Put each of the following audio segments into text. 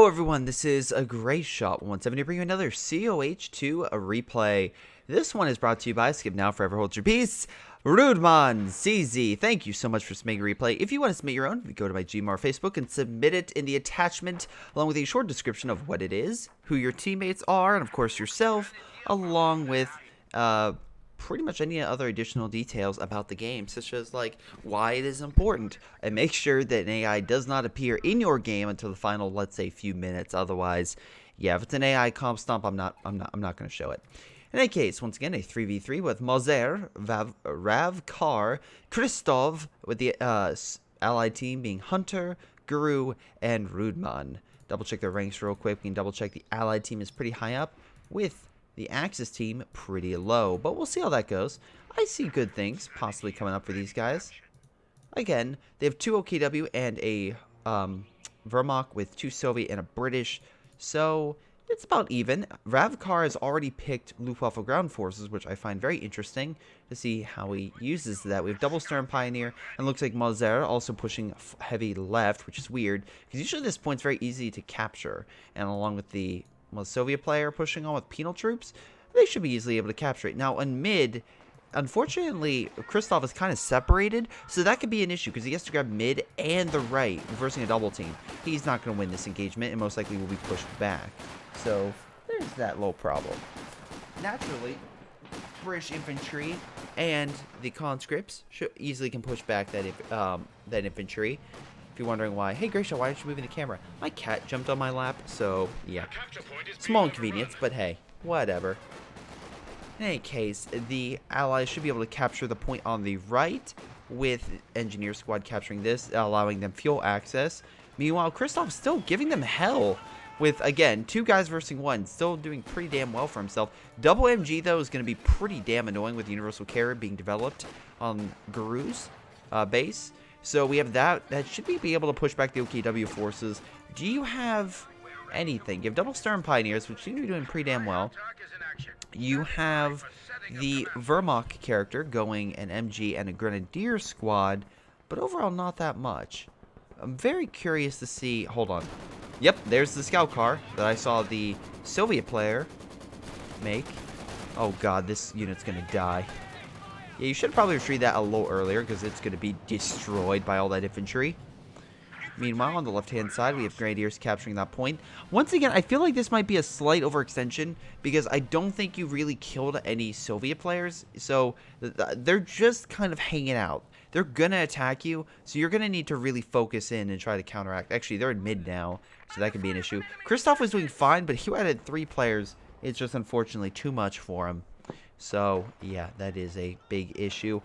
Hello everyone, this is a Greyshot 170 bringing you another COH2 replay. This one is brought to you by Skip Now Forever Hold Your Peace, Rudman CZ. Thank you so much for submitting a replay. If you want to submit your own, go to my Gmar Facebook and submit it in the attachment along with a short description of what it is, who your teammates are, and of course yourself, along with pretty much any other additional details about the game, such as like why it is important, and make sure that an AI does not appear in your game until the final, let's say, few minutes. Otherwise, yeah, if it's an AI comp stomp, I'm not going to show it. In any case, once again, a 3v3 with Mozer, Ravkar, Kristov, with the allied team being Hunter, Guru, and Rudman. Double check their ranks real quick. We can double check the allied team is pretty high up, with the Axis team pretty low, but we'll see how that goes. I see good things possibly coming up for these guys. Again, they have 2 OKW and a Vermont with 2 Soviet and a British, so it's about even. Ravkar has already picked Luftwaffe ground forces, which I find very interesting to see how he uses that. We have double Stern Pioneer, and looks like Mozer also pushing heavy left, which is weird, because usually this point's very easy to capture, and along with the Soviet player pushing on with penal troops, they should be easily able to capture it. Now, in mid, unfortunately, Kristov is kind of separated, so that could be an issue, because he has to grab mid and the right, reversing a double team. He's not going to win this engagement, and most likely will be pushed back. So, there's that little problem. Naturally, British infantry and the conscripts easily can push back that infantry. If you're wondering why, hey Greyshot, why aren't you moving the camera? My cat jumped on my lap, so yeah. Small inconvenience, but hey, whatever. In any case, the allies should be able to capture the point on the right, with Engineer Squad capturing this, allowing them fuel access. Meanwhile, Kristov's still giving them hell, with, again, 2 guys versus 1, still doing pretty damn well for himself. Double MG, though, is going to be pretty damn annoying with Universal Carrier being developed on Guru's base. So we have that. That should be able to push back the OKW forces. Do you have anything? You have double Stern Pioneers, which seem to be doing pretty damn well. You have the Vermont character going an MG and a Grenadier squad, but overall not that much. I'm very curious to see. Hold on. Yep, there's the scout car that I saw the Soviet player make. Oh god, this unit's gonna die. Yeah, you should probably retreat that a little earlier, because it's going to be destroyed by all that infantry. Meanwhile, on the left-hand side, we have Grenadiers capturing that point. Once again, I feel like this might be a slight overextension, because I don't think you really killed any Soviet players. So, they're just kind of hanging out. They're going to attack you, so you're going to need to really focus in and try to counteract. Actually, they're in mid now, so that could be an issue. Kristov was doing fine, but he added 3 players. It's just unfortunately too much for him. So, yeah, that is a big issue.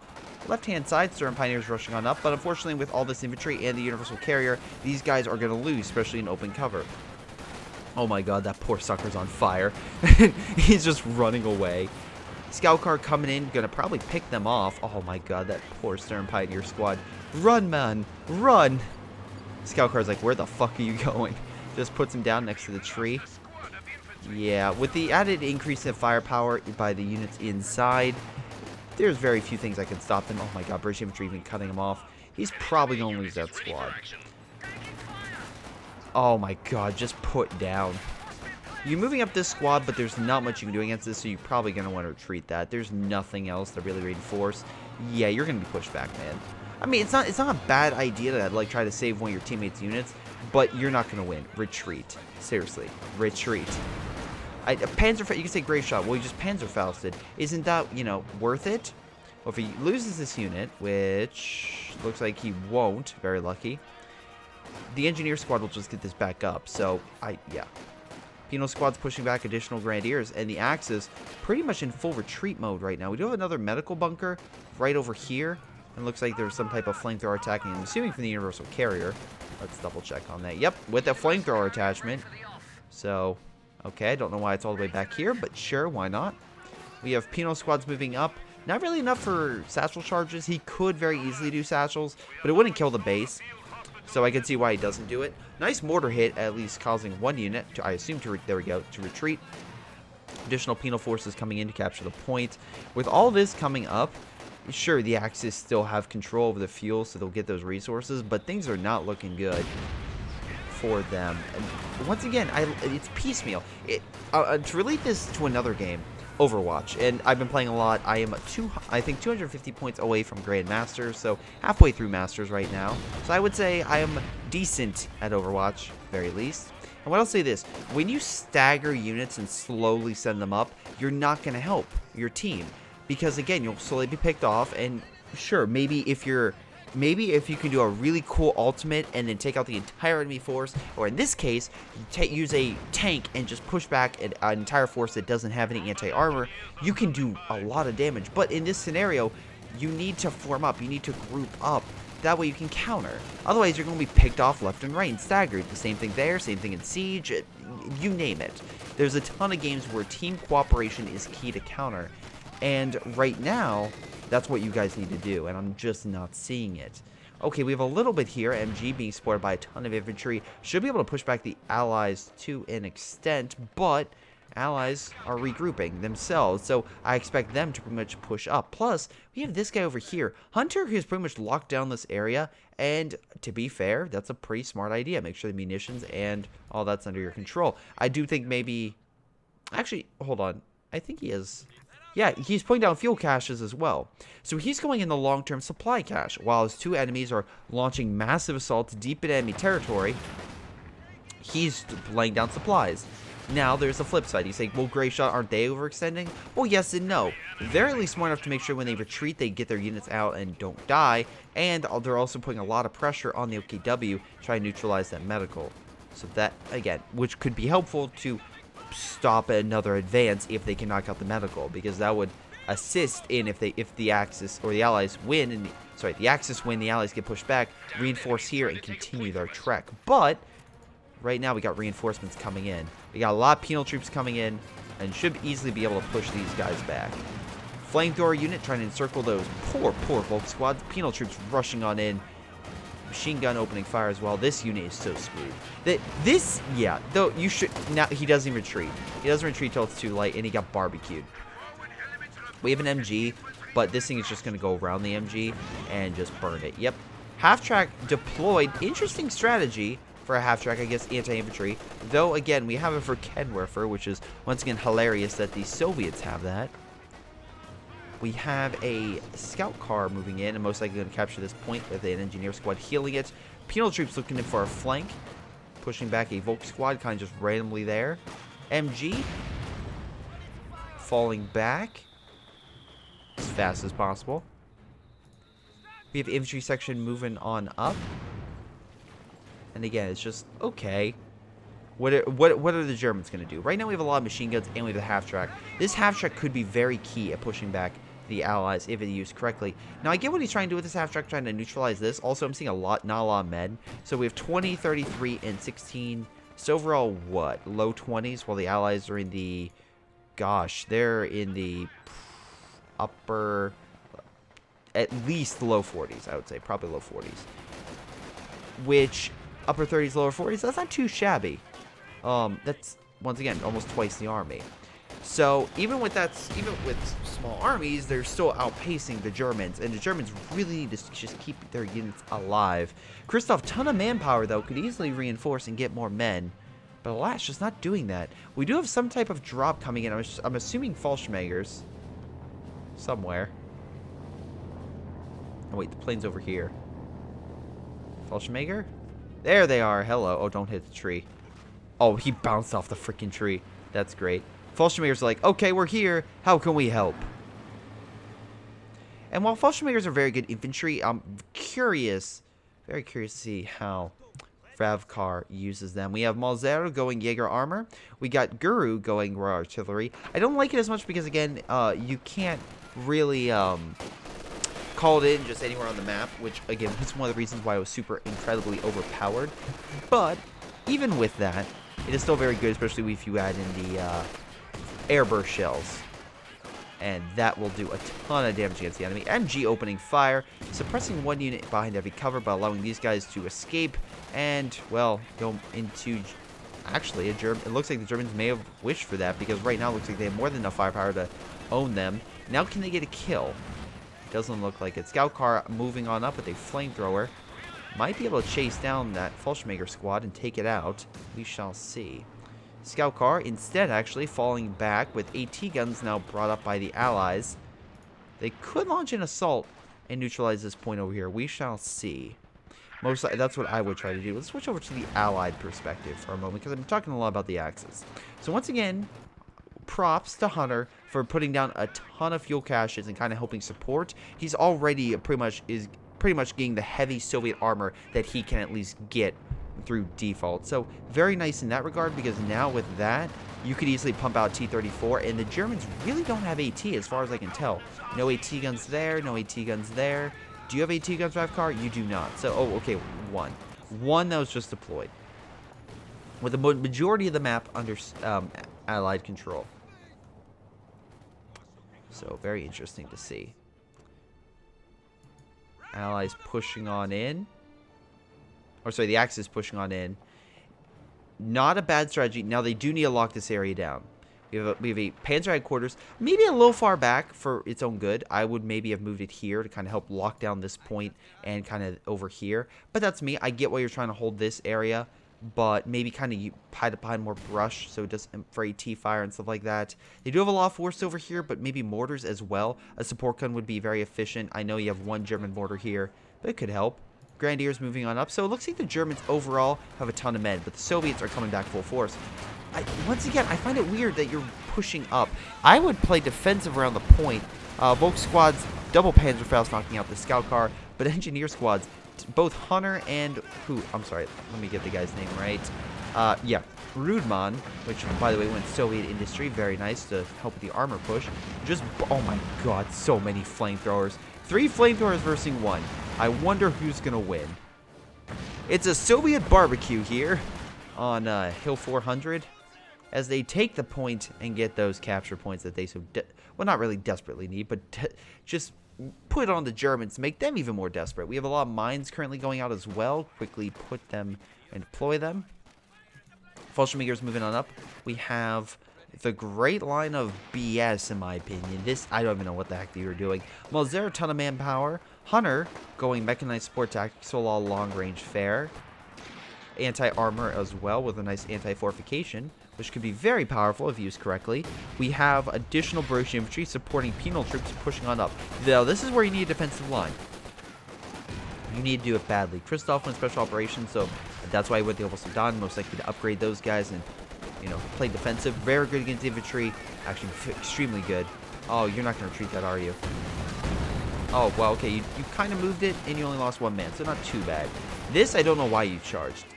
Left-hand side, Stern Pioneers rushing on up, but unfortunately with all this infantry and the Universal Carrier, these guys are going to lose, especially in open cover. Oh my god, that poor sucker's on fire. He's just running away. Scout car coming in, going to probably pick them off. Oh my god, that poor Stern Pioneer squad. Run, man, run! Scout car's like, where the fuck are you going? Just puts him down next to the tree. Yeah, with the added increase in firepower by the units inside, there's very few things that can stop them. Oh my god, British infantry even cutting him off. He's probably going to lose that squad. Oh my god, just put down. You're moving up this squad, but there's not much you can do against this, so you're probably going to want to retreat that. There's nothing else to really reinforce. Yeah, you're going to be pushed back, man. I mean, it's not a bad idea to like try to save one of your teammates' units, but you're not going to win. Retreat. Seriously, retreat. Panzer, you can say Greyshot. Well, he just Panzerfausted. Isn't that, you know, worth it? Well, if he loses this unit, which looks like he won't, very lucky, the Engineer Squad will just get this back up. So, yeah. Penal Squad's pushing back additional Grenadiers, and the Axis pretty much in full retreat mode right now. We do have another medical bunker right over here. And looks like there's some type of flamethrower attacking, I'm assuming from the Universal Carrier. Let's double check on that. Yep, with a flamethrower attachment. So, okay, I don't know why it's all the way back here, but sure, why not? We have penal squads moving up. Not really enough for satchel charges. He could very easily do satchels, but it wouldn't kill the base. So I can see why he doesn't do it. Nice mortar hit, at least causing one unit, to, I assume, there we go, to retreat. Additional penal forces coming in to capture the point. With all this coming up, sure, the Axis still have control over the fuel, so they'll get those resources, but things are not looking good for them. And once again, it's piecemeal. To relate this to another game, Overwatch, and I've been playing a lot. I am I think 250 points away from Grandmaster, so halfway through Masters right now. So I would say I am decent at Overwatch, very least. And what I'll say this, when you stagger units and slowly send them up, you're not going to help your team. Because again, you'll slowly be picked off, and sure, maybe if you can do a really cool ultimate and then take out the entire enemy force, or in this case, use a tank and just push back an entire force that doesn't have any anti-armor, you can do a lot of damage. But in this scenario, you need to form up, you need to group up. That way you can counter. Otherwise, you're going to be picked off left and right and staggered. The same thing there, same thing in Siege, you name it. There's a ton of games where team cooperation is key to counter. And right now, that's what you guys need to do, and I'm just not seeing it. Okay, we have a little bit here. MG being supported by a ton of infantry. Should be able to push back the allies to an extent, but allies are regrouping themselves, so I expect them to pretty much push up. Plus, we have this guy over here. Hunter has pretty much locked down this area, and to be fair, that's a pretty smart idea. Make sure the munitions and all that's under your control. I do think maybe... Actually, hold on. I think he is... Yeah, he's putting down fuel caches as well. So he's going in the long-term supply cache, while his two enemies are launching massive assaults deep in enemy territory. He's laying down supplies. Now, there's the flip side. You say, well, Greyshot, aren't they overextending? Well, yes and no. They're at least smart enough to make sure when they retreat, they get their units out and don't die. And they're also putting a lot of pressure on the OKW to try and neutralize that medical. So that, again, which could be helpful to stop another advance if they can knock out the medical, because that would assist in if the Axis or the allies win, and the Axis win, the allies get pushed back, reinforce here and continue their trek. But right now we got reinforcements coming in. We got a lot of penal troops coming in and should easily be able to push these guys back. Flamethrower unit trying to encircle those poor Volk squads. Penal troops rushing on in. Machine gun opening fire as well. This unit is so screwed. Yeah, though you should... Now, he doesn't retreat. He doesn't retreat till it's too late, and he got barbecued. We have an MG, but this thing is just going to go around the MG and just burn it. Yep. Half-track deployed. Interesting strategy for a half-track, I guess, anti-infantry. Though, again, we have it for Kenwerfer, which is, once again, hilarious that the Soviets have that. We have a scout car moving in and most likely going to capture this point with an engineer squad healing it. Penal troops looking in for a flank. Pushing back a Volk squad kind of just randomly there. MG falling back as fast as possible. We have infantry section moving on up. And again, it's just, okay. What are the Germans going to do? Right now we have a lot of machine guns and we have a half-track. This half-track could be very key at pushing back the allies if it used correctly. Now, I get what he's trying to do with this half-track, trying to neutralize this. Also, I'm seeing not a lot of men. So we have 20, 33, and 16. So overall, what? Low 20s, while the allies are in the... Gosh, they're in the upper... At least low 40s, I would say. Probably low 40s. Which, upper 30s, lower 40s, that's not too shabby. That's, once again, almost twice the army. So, even with small armies, they're still outpacing the Germans, and the Germans really need to just keep their units alive. Christoph, ton of manpower, though, could easily reinforce and get more men, but alas, just not doing that. We do have some type of drop coming in. I'm assuming Fallschirmjägers somewhere. Oh, wait, the plane's over here. Fallschirmjäger? There they are. Hello. Oh, don't hit the tree. Oh, he bounced off the freaking tree. That's great. Fallschirmjägers are like, okay, we're here. How can we help? And while Fallschirmjägers are very good infantry, I'm curious, very curious to see how Ravkar uses them. We have Malzero going Jaeger armor. We got Guru going Royal artillery. I don't like it as much because, again, you can't really call it in just anywhere on the map, which, again, is one of the reasons why it was super incredibly overpowered. But even with that, it is still very good, especially if you add in the airburst shells. And that will do a ton of damage against the enemy. MG opening fire, suppressing one unit behind heavy cover, but allowing these guys to escape and, well, go into... Actually, it looks like the Germans may have wished for that, because right now it looks like they have more than enough firepower to own them. Now can they get a kill? Doesn't look like it. Scout car moving on up with a flamethrower. might be able to chase down that Fallschirmjäger squad and take it out. We shall see. Scout car instead actually falling back with AT guns now brought up by the Allies. They could launch an assault and neutralize this point over here. We shall see. Most likely, that's what I would try to do. Let's switch over to the Allied perspective for a moment because I'm talking a lot about the Axis. So once again, props to Hunter for putting down a ton of fuel caches and kind of helping support. He's already pretty much getting the heavy Soviet armor that he can at least get through default. So very nice in that regard, because now with that you could easily pump out T-34, and the Germans really don't have AT as far as I can tell. No AT guns there, no AT guns there. Do you have AT guns, Drive Car? You do not. So, oh, okay, one that was just deployed with the majority of the map under Allied control. So very interesting to see. Allies pushing on in. Or sorry, the Axis pushing on in. Not a bad strategy. Now they do need to lock this area down. We have a Panzer headquarters, maybe a little far back for its own good. I would maybe have moved it here to kind of help lock down this point and kind of over here. But that's me. I get why you're trying to hold this area, but maybe kind of hide it behind more brush so it doesn't for AT fire and stuff like that. They do have a lot of force over here, but maybe mortars as well. A support gun would be very efficient. I know you have one German mortar here, but it could help. Grenadiers moving on up. So it looks like the Germans overall have a ton of men, but the Soviets are coming back full force. Once again, I find it weird that you're pushing up. I would play defensive around the point. Volk squads, double Panzerfaust knocking out the scout car, but engineer squads, both Hunter and I'm sorry, let me get the guy's name right. Yeah, Rudman, which by the way went Soviet industry, very nice to help with the armor push. Just, oh my god, so many flamethrowers. 3 flamethrowers versus 1. I wonder who's gonna win. It's a Soviet barbecue here on Hill 400 as they take the point and get those capture points that they well, not really desperately need, but just put on the Germans to make them even more desperate. We have a lot of mines currently going out as well. Quickly put them and deploy them. Fallschirmjäger's moving on up. We have the great line of BS, in my opinion. This, I don't even know what the heck they were doing. Well, there a ton of manpower. Hunter going mechanized support tactics, so all long-range fare. Anti-armor as well with a nice anti-fortification, which could be very powerful if used correctly. We have additional British infantry supporting penal troops pushing on up. Now, this is where you need a defensive line. You need to do it badly. Christoph went special operations, so that's why he went the Oval Sudan, most likely to upgrade those guys and, you know, play defensive. Very good against infantry. Actually, extremely good. Oh, you're not going to retreat that, are you? Oh, well, okay. You kind of moved it, and you only lost 1 man, so not too bad. This, I don't know why you charged.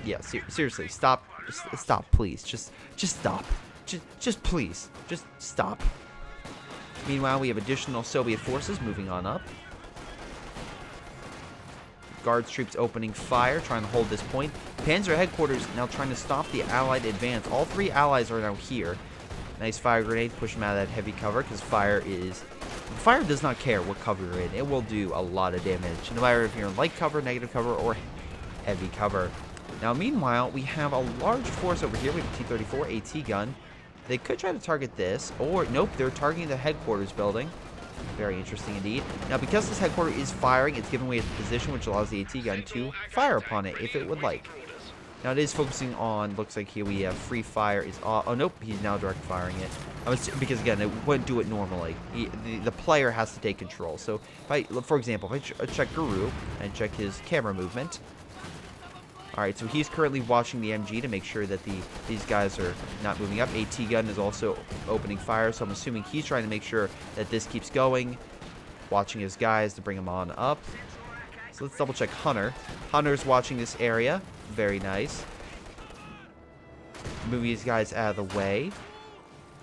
Yeah, seriously, stop. Stop, please. Just stop. Just please. Just stop. Meanwhile, we have additional Soviet forces moving on up. Guards troops opening fire, trying to hold this point. Panzer headquarters now trying to stop the Allied advance. All 3 allies are now here. Nice fire grenade, push them out of that heavy cover, because fire does not care what cover you're in. It will do a lot of damage, no matter if you're in light cover, negative cover, or heavy cover. Now, meanwhile, we have a large force over here. We have a T-34 AT gun. They could try to target this, or nope, they're targeting the headquarters building. Very interesting indeed. Now, because this headquarters is firing, it's giving away its position, which allows the AT gun to fire upon it if it would like. Now, it is focusing on, looks like here we have free fire is off. Oh, nope, he's now direct firing it. Because, again, it wouldn't do it normally. The player has to take control. So, for example, if I check Guru and check his camera movement. Alright, so he's currently watching the MG to make sure that these guys are not moving up. AT gun is also opening fire, so I'm assuming he's trying to make sure that this keeps going. Watching his guys to bring them on up. So let's double check Hunter. Hunter's watching this area. Very nice. Move these guys out of the way.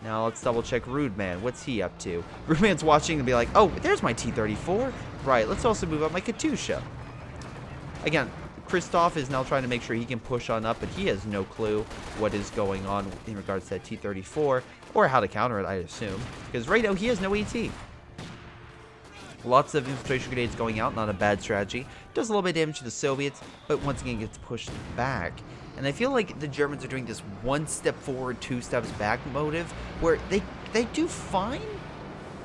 Now let's double check Rudeman. What's he up to? Rudeman's watching and be like, oh, there's my T-34. Right, let's also move up my Katusha. Again, Christoph is now trying to make sure he can push on up, but he has no clue what is going on in regards to that T-34, or how to counter it, I assume. Because right now, he has no AT. Lots of infiltration grenades going out, not a bad strategy. Does a little bit of damage to the Soviets, but once again gets pushed back. And I feel like the Germans are doing this 1 step forward, 2 steps back motive, where they do fine,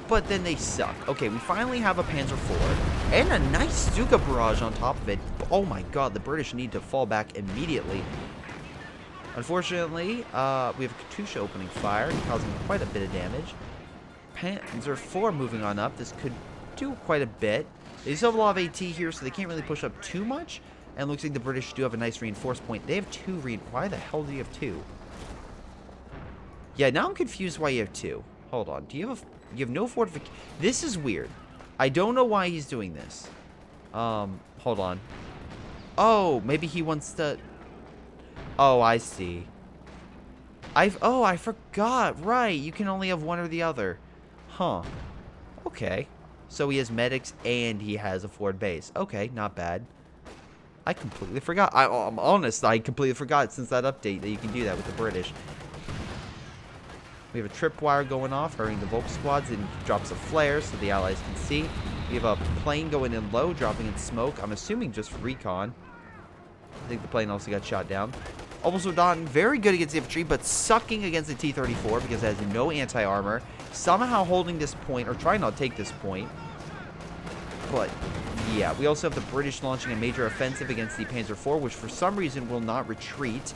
but then they suck. Okay, we finally have a Panzer IV and a nice Stuka barrage on top of it. Oh my god, the British need to fall back immediately. Unfortunately, we have a Katusha opening fire, causing quite a bit of damage. Panzer IV moving on up. This could do quite a bit. They still have a lot of AT here, so they can't really push up too much. And it looks like the British do have a nice reinforced point. They have 2 why the hell do you have 2? Yeah, now I'm confused why you have 2. Hold on. Do you have you have no fortification? This is weird. I don't know why he's doing this. Hold on. Oh, maybe he wants to... Oh, I see. I forgot. Right, you can only have one or the other. Huh. Okay. So he has medics and he has a forward base. Okay, not bad. I completely forgot. I'm honest, I completely forgot since that update that you can do that with the British. We have a tripwire going off, hurrying the Volk squads, and drops a flare so the allies can see. We have a plane going in low, dropping in smoke. I'm assuming just for recon. I think the plane also got shot down. Also Don, very good against the infantry, but sucking against the T-34 because it has no anti-armor. Somehow holding this point, or trying not to take this point. But, yeah, we also have the British launching a major offensive against the Panzer IV, which for some reason will not retreat.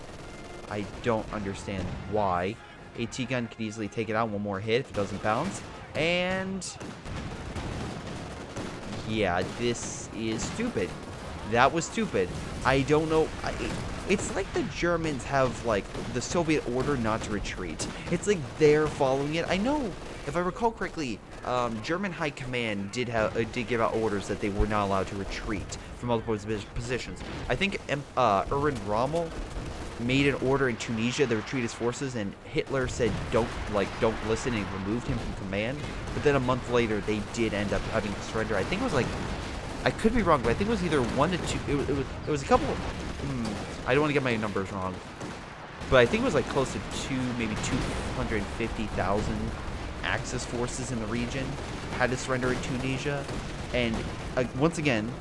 I don't understand why. AT gun could easily take it out one more hit if it doesn't bounce. And yeah, this is stupid. That was stupid. I don't know. It's like the Germans have like the Soviet order not to retreat. It's like they're following it. I know, if I recall correctly, German High Command did give out orders that they were not allowed to retreat from multiple positions. I think Erwin Rommel made an order in Tunisia to retreat his forces, and Hitler said don't listen, and removed him from command. But then a month later, they did end up having to surrender. I think it was like, I could be wrong, but I think it was either 1 to 2. It was a couple. I don't want to get my numbers wrong, but I think it was like close to maybe 250,000 Axis forces in the region had to surrender in Tunisia, and once again,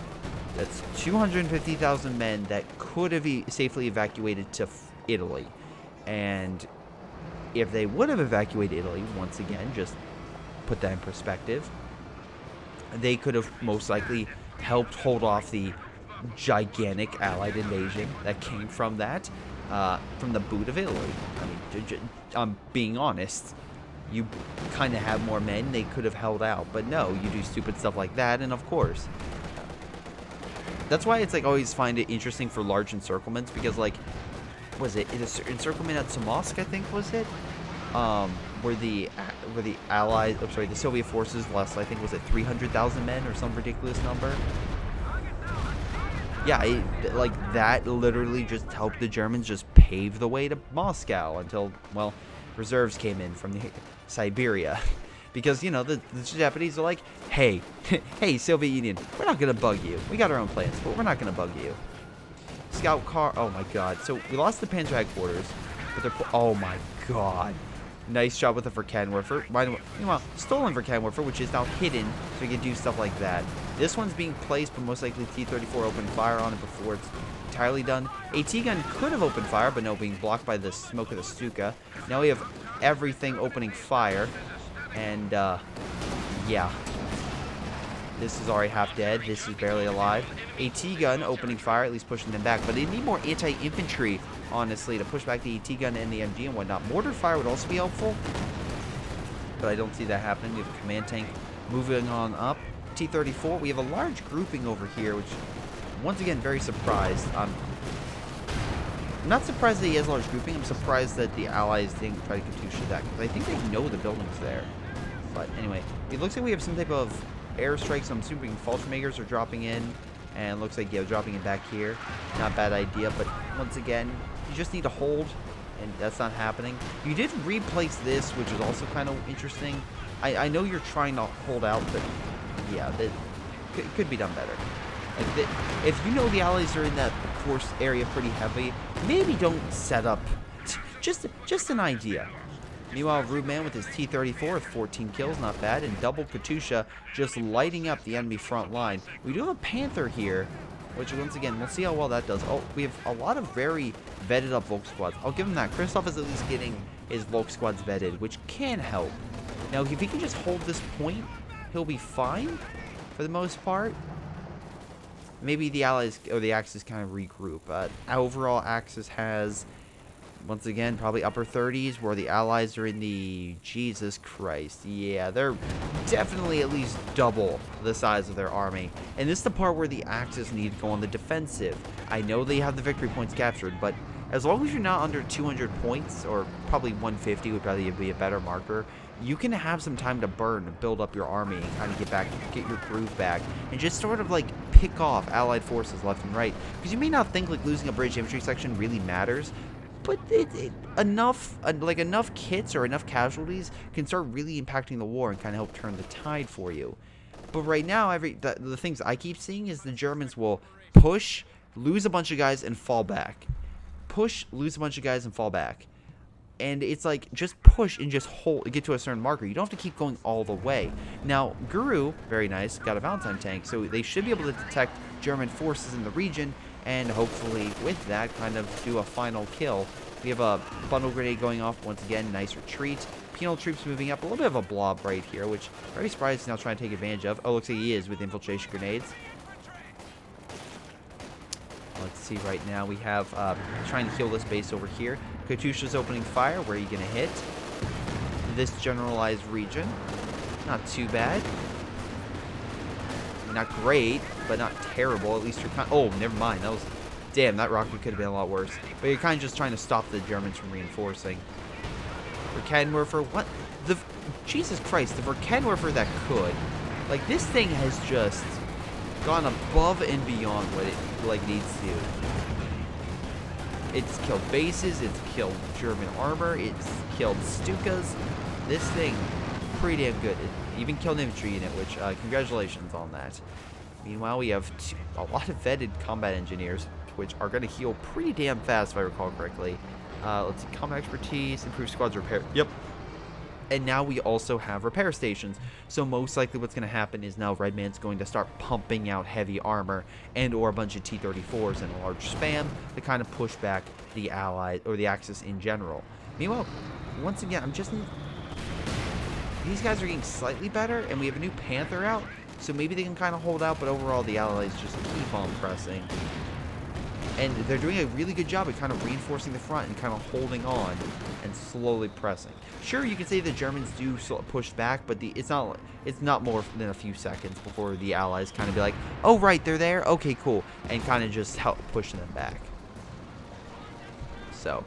that's 250,000 men that could have safely evacuated to Italy. And if they would have evacuated Italy, once again, just put that in perspective, they could have most likely helped hold off the gigantic Allied invasion that came from that, from the boot of Italy. I mean, I'm being honest. You kind of have more men, they could have held out. But no, you do stupid stuff like that, and of course... That's why it's like always find it interesting for large encirclements, because like, was it encirclement at Tomsk, I think, was it? Where the Allies, I'm sorry, the Soviet forces lost, I think, was it 300,000 men or some ridiculous number? Yeah, like that literally just helped the Germans just pave the way to Moscow until, well, reserves came in from Siberia. Because, you know, the Japanese are like, hey, hey, Soviet Union, we're not going to bug you. We got our own plans, but we're not going to bug you. Scout car, oh my god. So, we lost the Panzer headquarters, but they're, oh my god. Nice job with the Verkehrenwerfer. Meanwhile, stolen Verkehrenwerfer, which is now hidden, so we can do stuff like that. This one's being placed, but most likely T-34 opened fire on it before it's entirely done. AT gun could have opened fire, but no, being blocked by the smoke of the Stuka. Now we have everything opening fire. And, yeah. This is already half dead. This is barely alive. AT gun opening fire, at least pushing them back. But they need more anti-infantry, honestly, to push back the AT gun and the MG and whatnot. Mortar fire would also be helpful. But I don't see that happening. We have a command tank moving on up. T-34, we have a large grouping over here, which, once again, very surprised. I'm not surprised that he has a large grouping. I'm surprised that the Allies didn't try to Katusha that, because I think they know the building's there. But anyway, it looks like we have some type of airstrike. So I'm assuming Fallschirmjägers are dropping in. And it looks like, yeah, dropping it back here. Not a bad idea, but once again, you just need to hold. And that's not happening. You did replace this, which is also kind of interesting. I know you're trying to hold out, but yeah, that could be done better. Like if you know the Allies are in that force area pretty heavy, maybe don't set up. Just an idea. Meanwhile, Rude Man with his T-34 with 14 kills, not bad, and double Katusha just lighting up the enemy front line. We do have a Panther here, which once again, we'll see how well that does. Oh, we have a lot of very vetted up Volk squads. I'll give him that. Christoph is at least getting his Volk squads vetted, which can help. Now, if he can just hold this point, he'll be fine for the most part. Maybe the Allies or the Axis kind of regroup. Overall, Axis has, once again, probably upper 30s, where the Allies are in the, Jesus Christ, yeah, they're definitely at least double the size of their army. And this is the part where the Axis need to go on the defensive. I know they have the victory points captured, but as long as you're not under 200 points, or probably 150 would probably be a better marker, you can have some time to burn and build up your army and kind of get your groove back, and just sort of like pick off Allied forces left and right. Because you may not think like losing a British infantry section really matters, but enough kits or enough casualties can start really impacting the war and kind of help turn the tide for you. But right now, the things I keep seeing is the Germans will push, lose a bunch of guys, and fall back. Push, lose a bunch of guys, and fall back. And it's like, just push and just get to a certain marker. You don't have to keep going all the way. Now, Guru, very nice, got a Valentine tank, so they should be able to detect German forces in the region, and hopefully with that, kind of do a final kill. We have a bundle grenade going off once again, nice retreat. Penal troops moving up, a little bit of a blob right here, which very surprised he's now trying to take advantage of. Oh, looks like he is with infiltration grenades. Let's see, right now we have trying to heal this base over here. Katyusha's opening fire. Where are you going to hit? This generalized region. Not too bad. Not great, but not terrible. At least you're kind of... Oh, never mind. That was... Damn, that rocket could have been a lot worse. But you're kind of just trying to stop the Germans from reinforcing. Verkenwerfer, what? Jesus Christ, the Verkenwerfer that could. Like, this thing has just gone above and beyond what it needs to. It's killed bases, it's killed German armor, it's killed Stukas. This thing, pretty damn good. It even killed an infantry unit, which, congratulations on that. Meanwhile, we have a lot of vetted combat engineers, which are going to heal pretty damn fast, if I recall correctly. Let's see, combat expertise, improved squads repair. Yep. And now we also have repair stations. So most likely what's going to happen is now Redman's going to start pumping out heavy armor and or a bunch of T-34s in a large spam to kind of push back the Allies or the Axis in general. Meanwhile, once again, these guys are getting slightly better, and we have a new Panther out, so maybe they can kind of hold out, but overall the Allies just keep on pressing. And they're doing a really good job at kind of reinforcing the front and kind of holding on and slowly pressing. Sure, you can say the Germans do push back, but it's not more than a few seconds before the Allies kind of be like, oh, right, they're there? Okay, cool. And kind of just help pushing them back. So.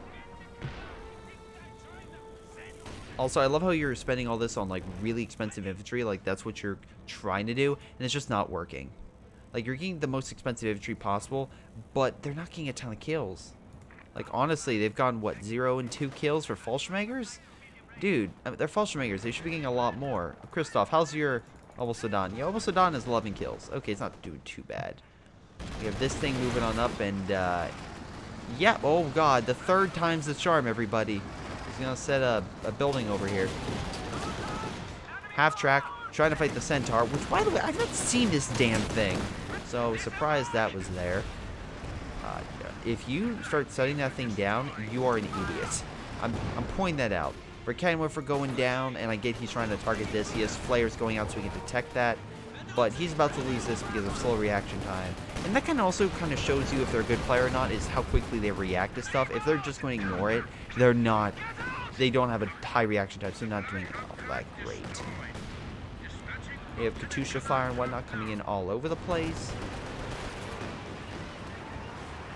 Also, I love how you're spending all this on, like, really expensive infantry. Like, that's what you're trying to do, and it's just not working. Like, you're getting the most expensive infantry possible, but they're not getting a ton of kills. Like, honestly, they've gone, what, 0 and 2 kills for Fallschirmjägers? Dude, they're Fallschirmjägers. They should be getting a lot more. Christoph, how's your Obelsudan? Yeah, Obelsudan is 11 kills. Okay, it's not doing too bad. We have this thing moving on up, and, yeah, oh, God, the third time's the charm, everybody. He's going to set a building over here. Half track, trying to fight the Centaur, which, by the way, I've not seen this damn thing. So, surprised that was there. If you start setting that thing down, you are an idiot. I'm pointing that out. Verkenwerfer going down, and I get he's trying to target this. He has flares going out so he can detect that. But he's about to lose this because of slow reaction time. And that also kind of shows you if they're a good player or not, is how quickly they react to stuff. If they're just going to ignore it, they don't have a high reaction time, so they're not doing all that great. We have Katyusha fire and whatnot coming in all over the place.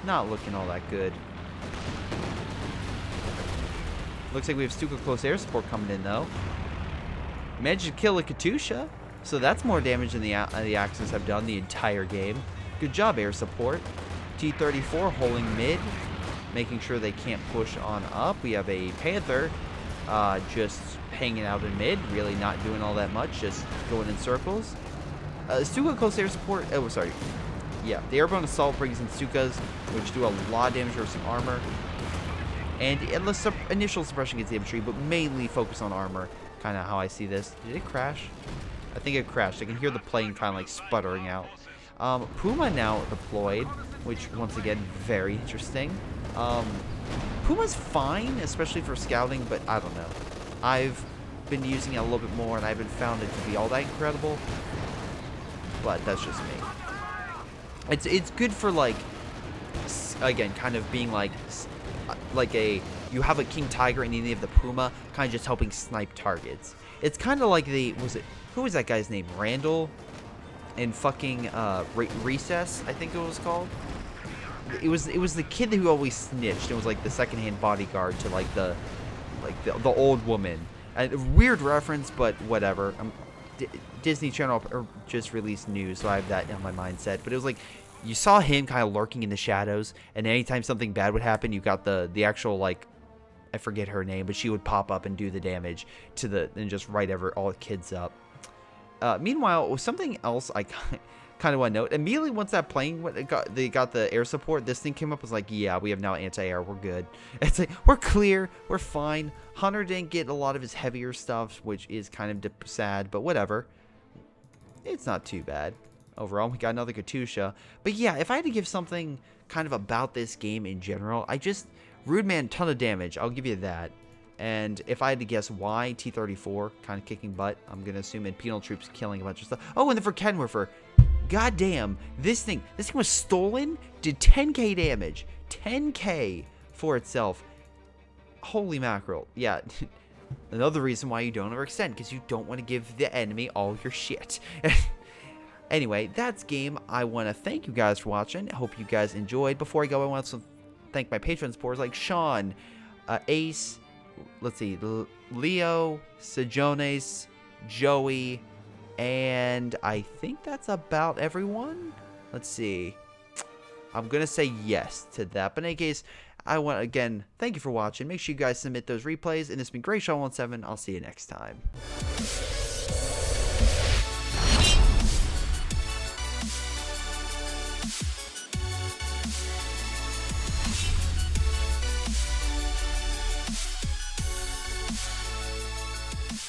Not looking all that good. Looks like we have Stuka close air support coming in, though. Managed to kill a Katyusha, so that's more damage than the Axis have done the entire game. Good job, air support. T-34 holding mid, making sure they can't push on up. We have a Panther just hanging out in mid, really not doing all that much, just going in circles. Stuka close air support, oh, sorry. Yeah, the airborne assault brings in Stukas, which do a lot of damage versus armor. And initial suppression gets the infantry, but mainly focus on armor. Kind of how I see this. Did it crash? I think it crashed. I can hear the plane kind of like sputtering out. Puma now deployed, which once again, very interesting. Puma's fine, especially for scouting, but I don't know. been using it a little bit more, and I haven't found it to be all that incredible. But that's just me. It's good for, like, again, kind of being like you have a king tiger and then you have the puma, kind of just helping snipe targets. It's kind of like who was that guy's name? Randall in fucking Recess, I think it was called. It was the kid who always snitched. It was like the secondhand bodyguard to like the old woman. A weird reference, but whatever. Disney Channel just released news, so I have that in my mindset. But it was like, you saw him kind of lurking in the shadows, and anytime something bad would happen, you got the actual, like, I forget her name, but she would pop up and do the damage and just write all the kids up. Meanwhile, something else I kind of want to note. Immediately once that plane they got the air support, this thing came up, was like, yeah, we have now anti-air, we're good. It's like, we're clear, we're fine. Hunter didn't get a lot of his heavier stuff, which is kind of sad, but whatever. It's not too bad. Overall, we got another Katusha. But yeah, if I had to give something kind of about this game in general, Rude Man, ton of damage, I'll give you that. And if I had to guess why, T-34, kind of kicking butt, I'm going to assume, and penal troops killing a bunch of stuff. Oh, and the Verkenwerfer. Goddamn, this thing was stolen, did 10k damage. 10k for itself. Holy mackerel. Yeah, another reason why you don't overextend, because you don't want to give the enemy all your shit. Anyway, that's game. I want to thank you guys for watching. I hope you guys enjoyed. Before I go, I want to thank my Patreon supporters like Sean, Ace, let's see, Leo, Sejones, Joey, and I think that's about everyone. Let's see. I'm going to say yes to that. But in any case, I want, again, thank you for watching. Make sure you guys submit those replays. And this has been Greyshot17. I'll see you next time.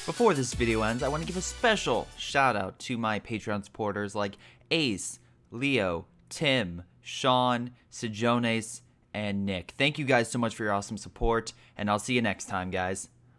Before this video ends, I want to give a special shout out to my Patreon supporters like Ace, Leo, Tim, Sean, Sejones, and Nick. Thank you guys so much for your awesome support, and I'll see you next time, guys.